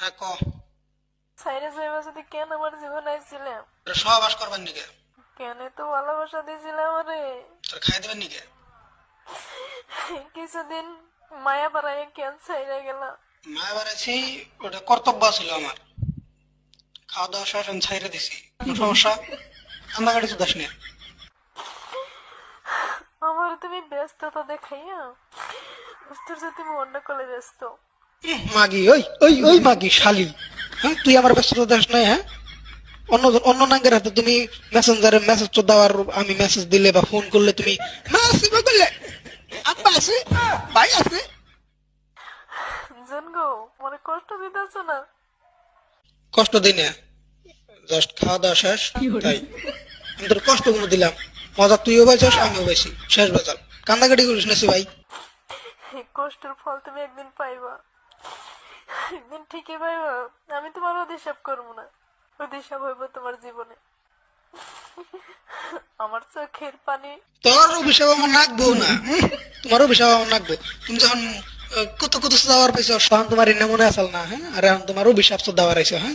হ্যাঁ ক। সাইরে সাইবা যদি কেন আমার জীবন আইছিলাম, সহবাস করবার নিকে? কেন তো ভালোবাসা দিয়েছিলাম আমারে। তোর খাই দেবেন নিকে? কিছুদিন মায়া বাড়াই কেন সাইরা গেলাম। মায়া বাড়াইছি, ওটা কর্তব্য ছিল আমার। খাওয়া দাওয়া শেষ আমি ছাইরে দিছি, কোনো সমস্যা? কান্দাকাটি চুদাস না। আমার তুমি ব্যস্ততা দেখাইয়া বুঝতে তুমি অন্য কলে ব্যস্ত। মাগি, ওই ওই ওই মাগি শালি। হ্যাঁ, তুই আমার ব্যস্ততা দেশ নাই? হ্যাঁ, অন্য অন্য নাঙ্গের হাতে তুমি মেসেঞ্জারে মেসেজ তো দেওয়ার, আমি মেসেজ দিলে বা ফোন করলে তুমি করলে আব্বা আছে, ভাই আছে। জানগো মনে কষ্ট দিতেছ না। কষ্ট দিই না, জাস্ট খাওয়া দাওয়া শেষ তাই। আমি তোর কষ্ট কোনো দিলাম? মজা তুইও পাইছস, আমিও পাইছি, শেষ বেচাল। কান্দাকাটি করিস না ভাই। এই কষ্টের ফল তুমি একদিন পাইবা, একদিন ঠিকই পাইবা। আমি তোমার অধিশাপ করবো না, অধিশাপ হইব তোমার জীবনে। আমার চোখের পানি। তোর অভিশাপ আমার নাকবো না, তোমার অভিশাপ আমার নাকবো। তুমি যখন কত কত যাওয়ার পাইছো, তখন তোমার এনে মনে আসাল না? হ্যাঁ, আর এখন তোমার অভিশাপ তো দেওয়ার আইছো। হ্যাঁ,